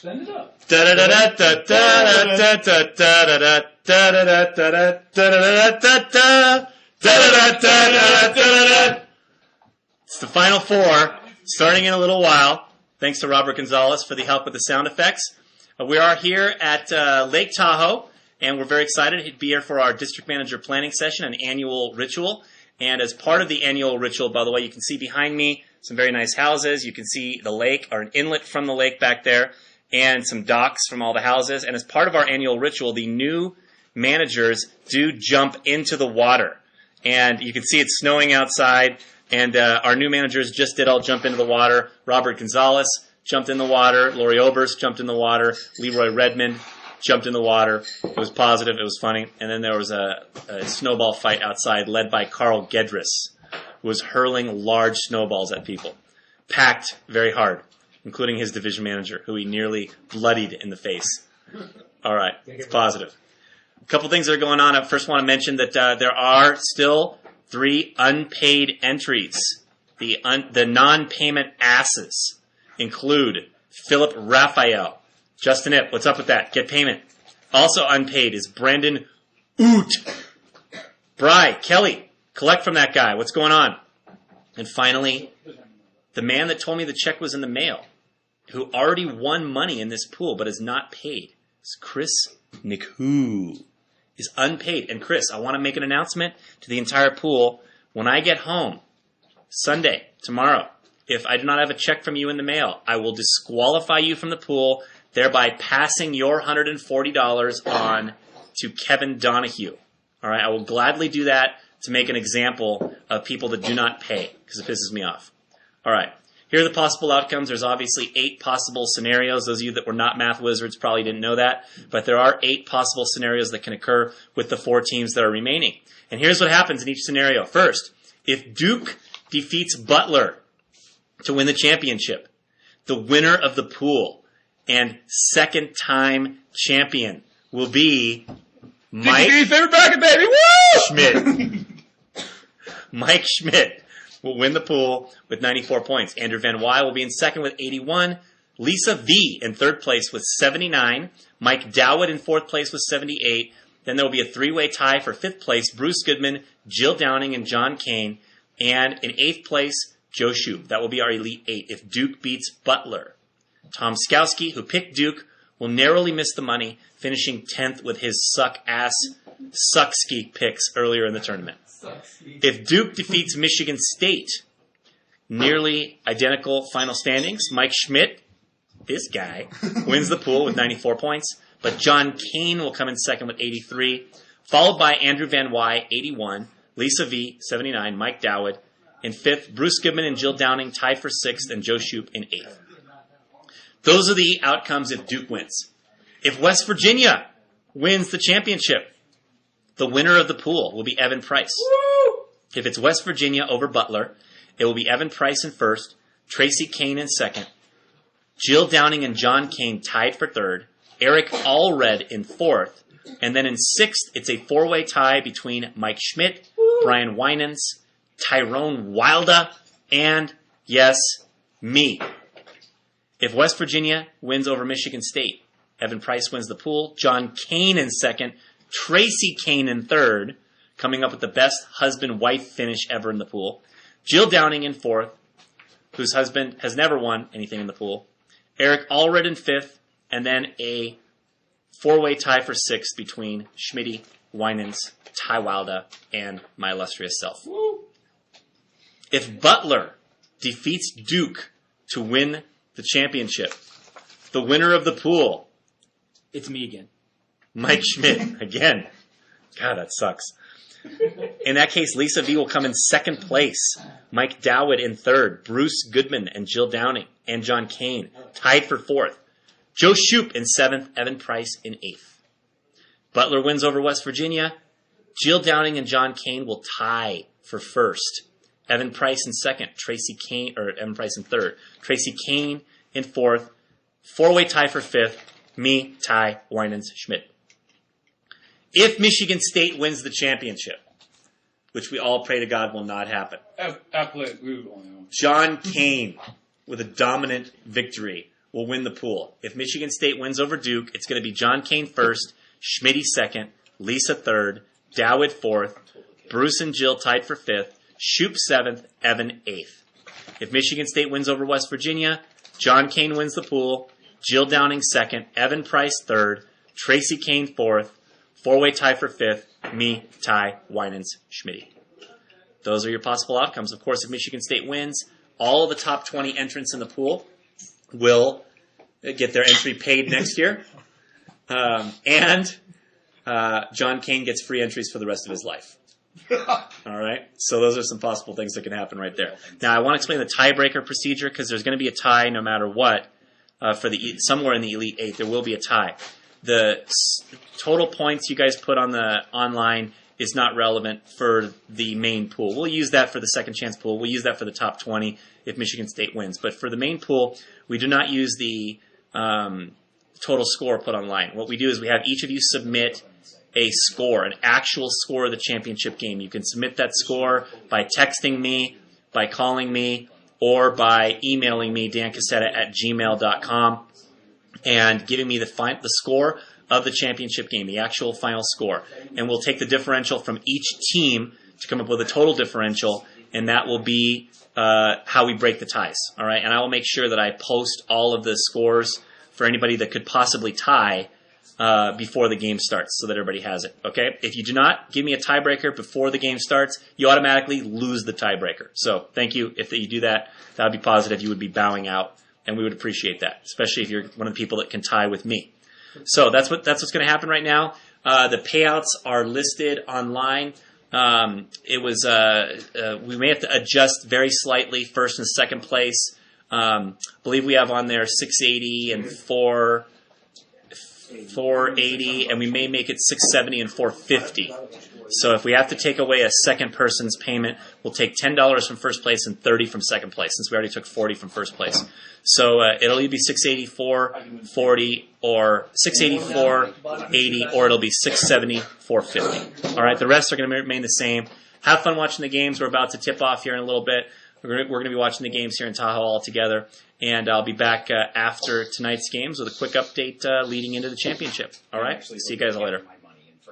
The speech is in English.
Send it up. It's the final four, starting in a little while. Thanks to Robert Gonzalez for the help with the sound effects. We are here at Lake Tahoe, and we're very excited to be here for our district manager planning session, an annual ritual. And as part of the annual ritual, by the way, you can see behind me some very nice houses. You can see the lake, or an inlet from the lake back there, and some docks from all the houses. And as part of our annual ritual, the new managers do jump into the water. And you can see it's snowing outside, and our new managers just did all jump into the water. Robert Gonzalez jumped in the water. Lori Oberst jumped in the water. Leroy Redmond jumped in the water. It was positive. It was funny. And then there was a snowball fight outside led by Carl Gedris, who was hurling large snowballs at people. Packed very hard, including his division manager, who he nearly bloodied in the face. All right, it's positive. A couple things that are going on. I first want to mention that there are still 3 unpaid entries. The non-payment asses include Philip Raphael, Justin Ip. What's up with that? Get payment. Also unpaid is Brandon Oot. Bry, Kelly, collect from that guy. What's going on? And finally, the man that told me the check was in the mail, who already won money in this pool but is not paid, is Chris Niku. Is unpaid. And Chris, I want to make an announcement to the entire pool. When I get home, Sunday, tomorrow, if I do not have a check from you in the mail, I will disqualify you from the pool, thereby passing your $140 on to Kevin Donahue. All right, I will gladly do that to make an example of people that do not pay, because it pisses me off. All right, here are the possible outcomes. There's obviously 8 possible scenarios. Those of you that were not math wizards probably didn't know that, but there are 8 possible scenarios that can occur with the 4 teams that are remaining. And here's what happens in each scenario. First, if Duke defeats Butler to win the championship, the winner of the pool and second-time champion will be Mike favorite bracket, baby. Woo! Schmidt. Mike Schmidt will win the pool with 94 points. Andrew Van Wy will be in second with 81. Lisa V in third place with 79. Mike Dowd in fourth place with 78. Then there will be a 3-way tie for fifth place. Bruce Goodman, Jill Downing, and John Kane. And in eighth place, Joe Shoup. That will be our Elite 8 if Duke beats Butler. Tom Skowski, who picked Duke, will narrowly miss the money, finishing 10th with his suck-ski picks earlier in the tournament. If Duke defeats Michigan State, nearly identical final standings. Mike Schmidt, this guy, wins the pool with 94 points, but John Kane will come in second with 83, followed by Andrew Van Wy, 81, Lisa V, 79, Mike Dowd in fifth, Bruce Goodman and Jill Downing tied for sixth, and Joe Shoup in eighth. Those are the outcomes if Duke wins. If West Virginia wins the championship, the winner of the pool will be Evan Price. Woo! If it's West Virginia over Butler, it will be Evan Price in first, Tracy Kane in second, Jill Downing and John Kane tied for third, Eric Allred in fourth, and then in sixth, it's a 4-way tie between Mike Schmidt, Brian Winans, Tyrone Wilder, and, yes, me. If West Virginia wins over Michigan State, Evan Price wins the pool, John Kane in second, Tracy Kane in third, coming up with the best husband-wife finish ever in the pool, Jill Downing in fourth, whose husband has never won anything in the pool, Eric Allred in fifth, and then a 4-way tie for sixth between Schmitty, Winans, Ty Wilder, and my illustrious self. Woo! If Butler defeats Duke to win the championship, the winner of the pool, It's me again. Mike Schmidt, again. God, that sucks. In that case, Lisa V will come in second place. Mike Dowd in third. Bruce Goodman and Jill Downing and John Kane tied for fourth. Joe Shoup in seventh. Evan Price in eighth. Butler wins over West Virginia. Jill Downing and John Kane will tie for first. Evan Price in second. Evan Price in third. Tracy Kane in fourth. 4-way tie for fifth. Me, Ty, Winans, Schmidt. If Michigan State wins the championship, which we all pray to God will not happen, Athletic. John Kane, with a dominant victory will win the pool. If Michigan State wins over Duke, it's going to be John Kane first, Schmitty second, Lisa third, Dowd fourth, Bruce and Jill tied for fifth, Shoop seventh, Evan eighth. If Michigan State wins over West Virginia, John Kane wins the pool, Jill Downing second, Evan Price third, Tracy Kane fourth, four-way tie for fifth, me, Ty, Winans, Schmitty. Those are your possible outcomes. Of course, if Michigan State wins, all of the top 20 entrants in the pool will get their entry paid next year. And John Kane gets free entries for the rest of his life. All right? So those are some possible things that can happen right there. Now, I want to explain the tiebreaker procedure because there's going to be a tie no matter what. For somewhere in the Elite Eight, there will be a tie. The total points you guys put on the online is not relevant for the main pool. We'll use that for the second chance pool. We'll use that for the top 20 if Michigan State wins. But for the main pool, we do not use the total score put online. What we do is we have each of you submit a score, an actual score of the championship game. You can submit that score by texting me, by calling me, or by emailing me, dancassetta@gmail.com, and giving me the score of the championship game, the actual final score. And we'll take the differential from each team to come up with a total differential, and that will be how we break the ties. All right, and I will make sure that I post all of the scores for anybody that could possibly tie before the game starts so that everybody has it. Okay? If you do not give me a tiebreaker before the game starts, you automatically lose the tiebreaker. So thank you. If you do that, that would be positive. You would be bowing out, and we would appreciate that, especially if you're one of the people that can tie with me. So that's what's going to happen right now. The payouts are listed online. We may have to adjust very slightly first and second place. I believe we have on there 680 and 480, and we may make it 670 and 450. So if we have to take away a second person's payment, we'll take $10 from first place and $30 from second place, since we already took $40 from first place. So it'll either be 684, 40, or 684, 80, or it'll be 670, 450. All right, the rest are going to remain the same. Have fun watching the games. We're about to tip off here in a little bit. We're going to be watching the games here in Tahoe all together, and I'll be back after tonight's games with a quick update leading into the championship. All right, see you guys later.